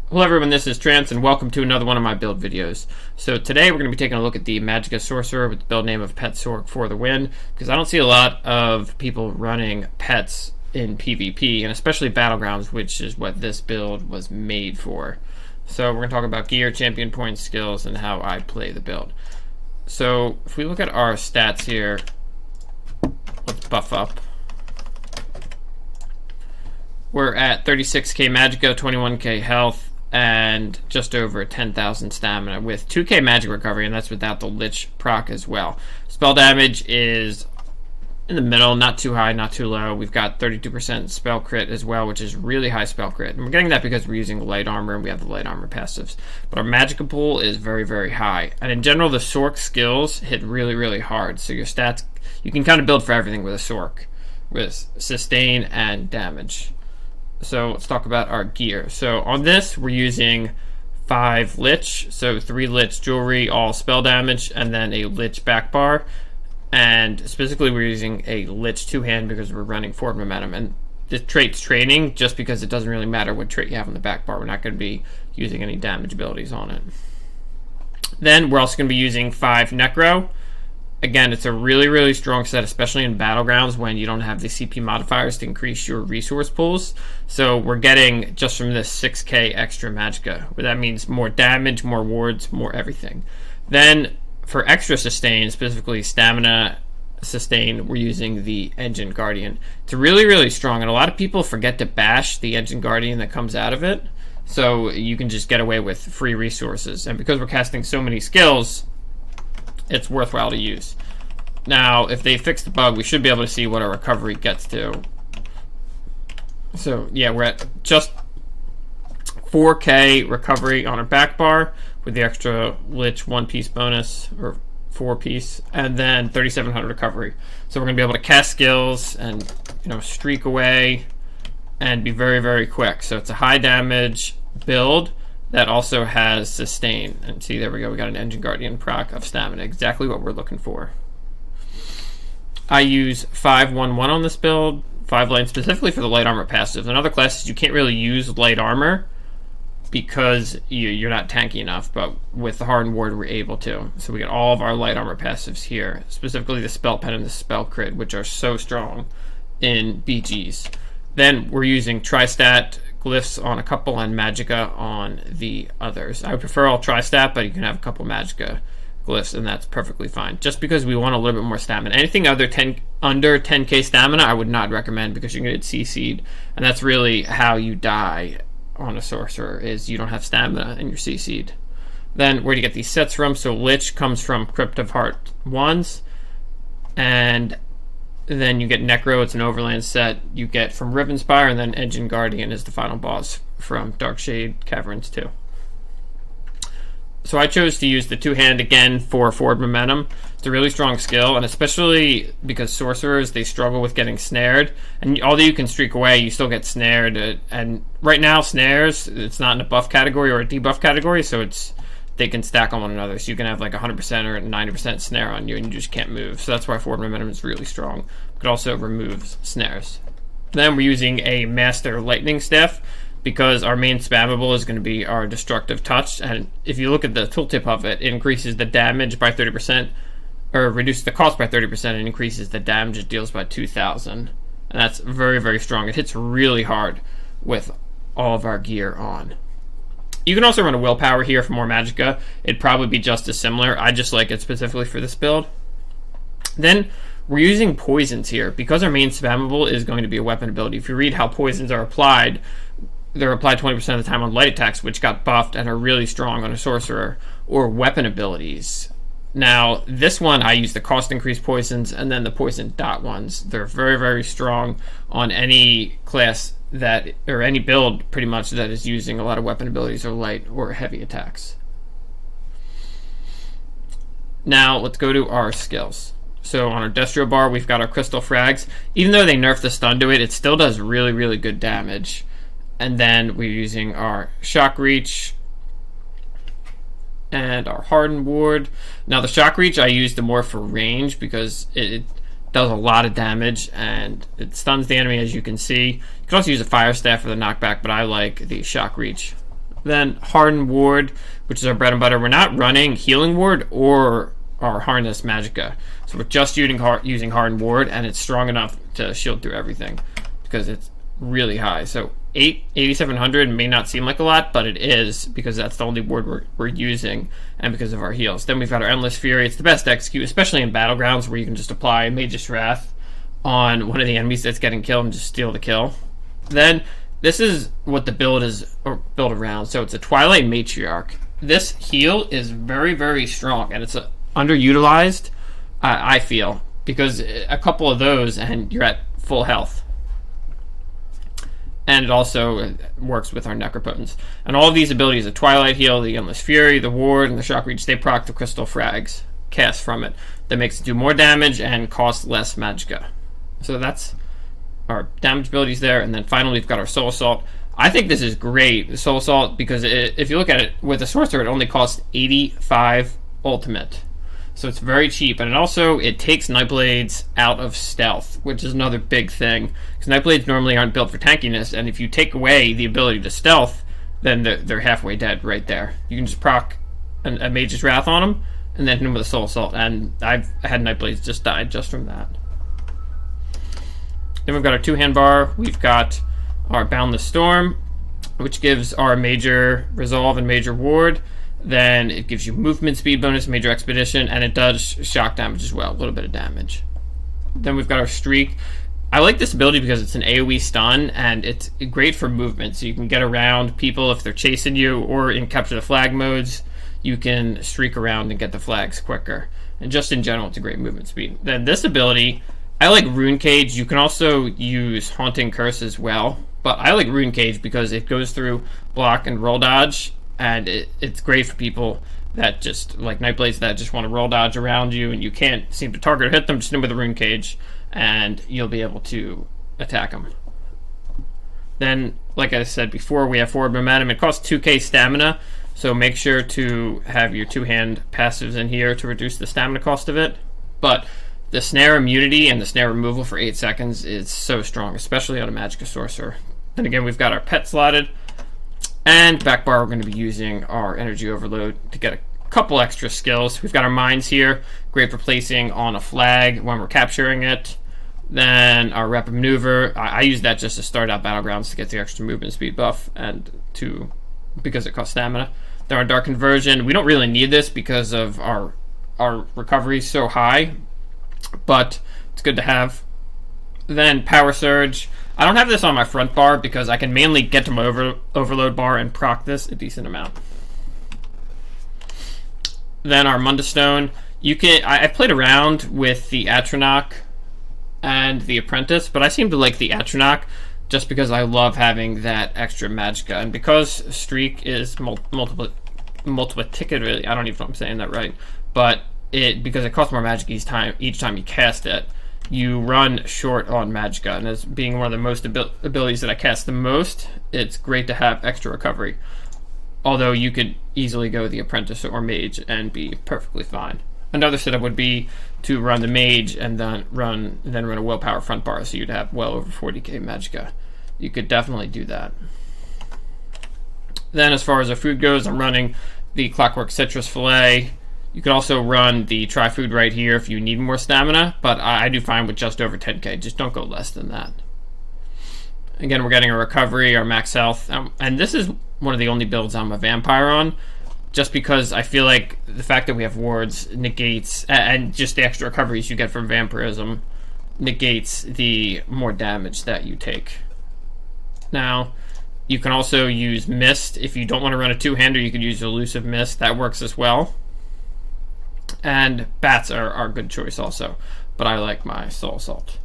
Hello everyone, this is Trance and welcome to another one of my build videos. So today we're going to be taking a look at the Magicka Sorcerer with the build name of Pet Sorc for the win, because I don't see a lot of people running pets in PvP, and especially Battlegrounds, which is what this build was made for. So we're going to talk about gear, champion points, skills, and how I play the build. So if we look at our stats here, let's buff up. We're at 36k Magicka, 21k health, and just over 10,000 stamina with 2k magic recovery, and that's without the Lich proc as well. Spell damage is in the middle, not too high, not too low. We've got 32% spell crit as well, which is really high spell crit. And we're getting that because we're using light armor and we have the light armor passives. But our Magicka pool is very, very high. And in general, the Sorc skills hit really, really hard. So your stats, you can kind of build for everything with a Sorc, with sustain and damage. So let's talk about our gear. So on this, we're using 5 Lich, so 3 Lich jewelry, all spell damage, and then a Lich back bar. And specifically, we're using a Lich two-hand because we're running forward momentum. And the trait's training just because it doesn't really matter what trait you have on the back bar. We're not going to be using any damage abilities on it. Then we're also going to be using 5 Necro. Again, it's a really, really strong set, especially in Battlegrounds when you don't have the CP modifiers to increase your resource pools. So we're getting, just from this, 6k extra Magicka, where that means more damage, more wards, more everything. Then, for extra sustain, specifically stamina sustain, we're using the Engine Guardian. It's really, really strong, and a lot of people forget to bash the Engine Guardian that comes out of it, so you can just get away with free resources. And because we're casting so many skills, it's worthwhile to use. Now, if they fix the bug, we should be able to see what our recovery gets to. So, yeah, we're at just 4k recovery on our back bar with the extra Lich 1-piece bonus, or 4-piece, and then 3700 recovery. So we're going to be able to cast skills and, streak away and be very, very quick. So it's a high damage build that also has sustain. And see, there we go, we got an Engine Guardian proc of stamina, exactly what we're looking for. I use 5-1-1 on this build, 5 lane specifically for the light armor passive. In other classes, you can't really use light armor because you're not tanky enough, but with the Hardened Ward, we're able to. So we get all of our light armor passives here, specifically the Spell Pen and the Spell Crit, which are so strong in BGs. Then we're using Tri-Stat glyphs on a couple and Magicka on the others. I would prefer all Tri-Stat, but you can have a couple Magicka glyphs, and that's perfectly fine. Just because we want a little bit more stamina. Anything under 10k stamina, I would not recommend because you're going to get CC'd, and that's really how you die on a Sorcerer, is you don't have stamina and you're CC'd. Then where do you get these sets from? So Lich comes from Crypt of Heart 1s, and then you get Necro, it's an Overland set. You get from Rivenspire, and then Engine Guardian is the final boss from Darkshade Caverns 2. So I chose to use the two-hand again for forward momentum. It's a really strong skill, and especially because Sorcerers, they struggle with getting snared. And although you can streak away, you still get snared. And right now, snares, it's not in a buff category or a debuff category, so they can stack on one another. So you can have like 100% or 90% snare on you, and you just can't move. So that's why forward momentum is really strong. It could also remove snares. Then we're using a Master Lightning Staff, because our main spammable is going to be our Destructive Touch, and if you look at the tooltip of it, it increases the damage by 30%, or reduces the cost by 30%, and increases the damage it deals by 2,000. And that's very, very strong. It hits really hard with all of our gear on. You can also run a Willpower here for more Magicka. It'd probably be just as similar. I just like it specifically for this build. Then we're using poisons here, because our main spammable is going to be a weapon ability. If you read how poisons are applied, they're applied 20% of the time on light attacks, which got buffed and are really strong on a Sorcerer, or weapon abilities. Now, this one, I use the cost increase poisons and then the poison dot ones. They're very, very strong on any class or any build, pretty much, that is using a lot of weapon abilities or light or heavy attacks. Now, let's go to our skills. So on our Destro bar, we've got our Crystal Frags. Even though they nerfed the stun to it, it still does really, really good damage. And then we're using our Shock Reach and our Hardened Ward. Now the Shock Reach I use more for range because it does a lot of damage and it stuns the enemy, as you can see. You can also use a Fire Staff for the knockback, but I like the Shock Reach Then Hardened Ward, which is our bread and butter. We're not running Healing Ward or our Harness Magicka. So we're just using Hardened Ward, and it's strong enough to shield through everything because it's really high. So 8,700 may not seem like a lot, but it is, because that's the only ward we're using, and because of our heals. Then we've got our Endless Fury. It's the best to execute, especially in Battlegrounds, where you can just apply Mage's Wrath on one of the enemies that's getting killed and just steal the kill. Then this is what the build is built around. So it's a Twilight Matriarch. This heal is very, very strong, and it's underutilized, I feel, because a couple of those and you're at full health. And it also works with our Necropotence. And all of these abilities, the Twilight Heal, the Endless Fury, the Ward, and the Shock Reach, they proc the Crystal Frags cast from it. That makes it do more damage and cost less Magicka. So that's our damage abilities there. And then finally, we've got our Soul Assault. I think this is great, the Soul Assault, because if you look at it, with the Sorcerer, it only costs 85 ultimate. So it's very cheap, and it takes Nightblades out of stealth, which is another big thing. Because Nightblades normally aren't built for tankiness, and if you take away the ability to stealth, then they're halfway dead right there. You can just proc a Mage's Wrath on them, and then hit them with a Soul Assault, and I've had Nightblades just died just from that. Then we've got our two-hand bar. We've got our Boundless Storm, which gives our Major Resolve and Major Ward. Then it gives you movement speed bonus, Major Expedition, and it does shock damage as well, a little bit of damage. Then we've got our Streak. I like this ability because it's an AoE stun, and it's great for movement, so you can get around people if they're chasing you, or in Capture the Flag modes, you can streak around and get the flags quicker. And just in general, it's a great movement speed. Then this ability, I like Rune Cage. You can also use Haunting Curse as well, but I like Rune Cage because it goes through block and roll dodge, and it's great for people that just, like Nightblades, that just want to roll dodge around you and you can't seem to target or hit them. Just hit them with a Rune Cage and you'll be able to attack them. Then, like I said before, we have Forward Momentum. It costs 2k stamina, so make sure to have your two-hand passives in here to reduce the stamina cost of it. But the Snare Immunity and the Snare Removal for 8 seconds is so strong, especially on a Magicka Sorcerer. Then again, we've got our pet slotted. And back bar, we're going to be using our Energy Overload to get a couple extra skills. We've got our Mines here, great for placing on a flag when we're capturing it. Then our Rapid Maneuver, I use that just to start out Battlegrounds to get the extra movement speed buff, and because it costs stamina. Then our Dark Conversion, we don't really need this because of our recovery is so high, but it's good to have. Then Power Surge. I don't have this on my front bar because I can mainly get to my overload bar and proc this a decent amount. Then our Munda Stone. I've played around with the Atronach and the Apprentice, but I seem to like the Atronach just because I love having that extra Magicka, and because Streak is multiple ticket. Really, I don't even know if I'm saying that right, but because it costs more Magicka each time you cast it, you run short on Magicka, and as being one of the most abilities that I cast the most, it's great to have extra recovery. Although you could easily go the Apprentice or Mage and be perfectly fine. Another setup would be to run the Mage and then run a Willpower front bar, so you'd have well over 40k Magicka. You could definitely do that. Then as far as our food goes, I'm running the Clockwork Citrus Fillet. You can also run the Try Food right here if you need more stamina, but I do fine with just over 10k. Just don't go less than that. Again, we're getting a recovery, our max health, and this is one of the only builds I'm a vampire on, just because I feel like the fact that we have wards negates, and just the extra recoveries you get from vampirism negates the more damage that you take. Now, you can also use Mist. If you don't want to run a two-hander, you could use Elusive Mist. That works as well. And Bats are a good choice also, but I like my Soul Assault.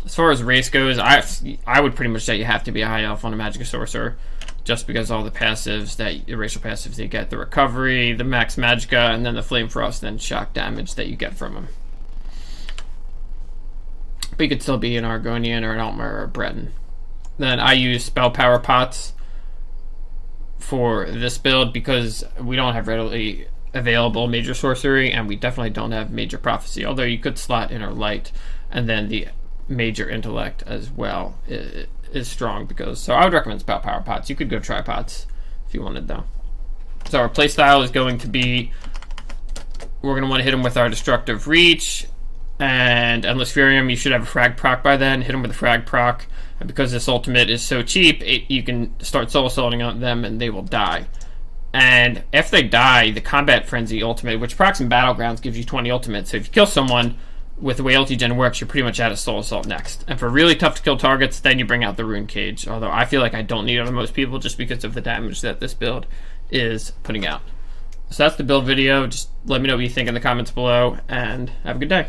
As far as race goes, I would pretty much say you have to be a high elf on a Magicka Sorcerer, just because all the passives, the racial passives you get, the recovery, the max Magicka, and then the Flame Frost and shock damage that you get from them. But you could still be an Argonian or an Altmer or a Breton. Then I use Spell Power Pots for this build because we don't have readily available Major Sorcery, and we definitely don't have Major Prophecy, although you could slot Inner Light and then the Major Intellect as well is strong because, so I would recommend spell power pots. You could go tripods if you wanted though. So our playstyle is going to be, we're going to want to hit him with our Destructive Reach and Endless Furium. You should have a frag proc by then. Hit him with a frag proc, and because this ultimate is so cheap, you can start solo assaulting on them and they will die. And if they die, the Combat Frenzy ultimate, which procs in Battlegrounds, gives you 20 ultimates. So if you kill someone with the way ulti-gen works, you're pretty much out of solo assault next. And for really tough to kill targets, then you bring out the Rune Cage. Although I feel like I don't need it on most people just because of the damage that this build is putting out. So that's the build video. Just let me know what you think in the comments below, and have a good day.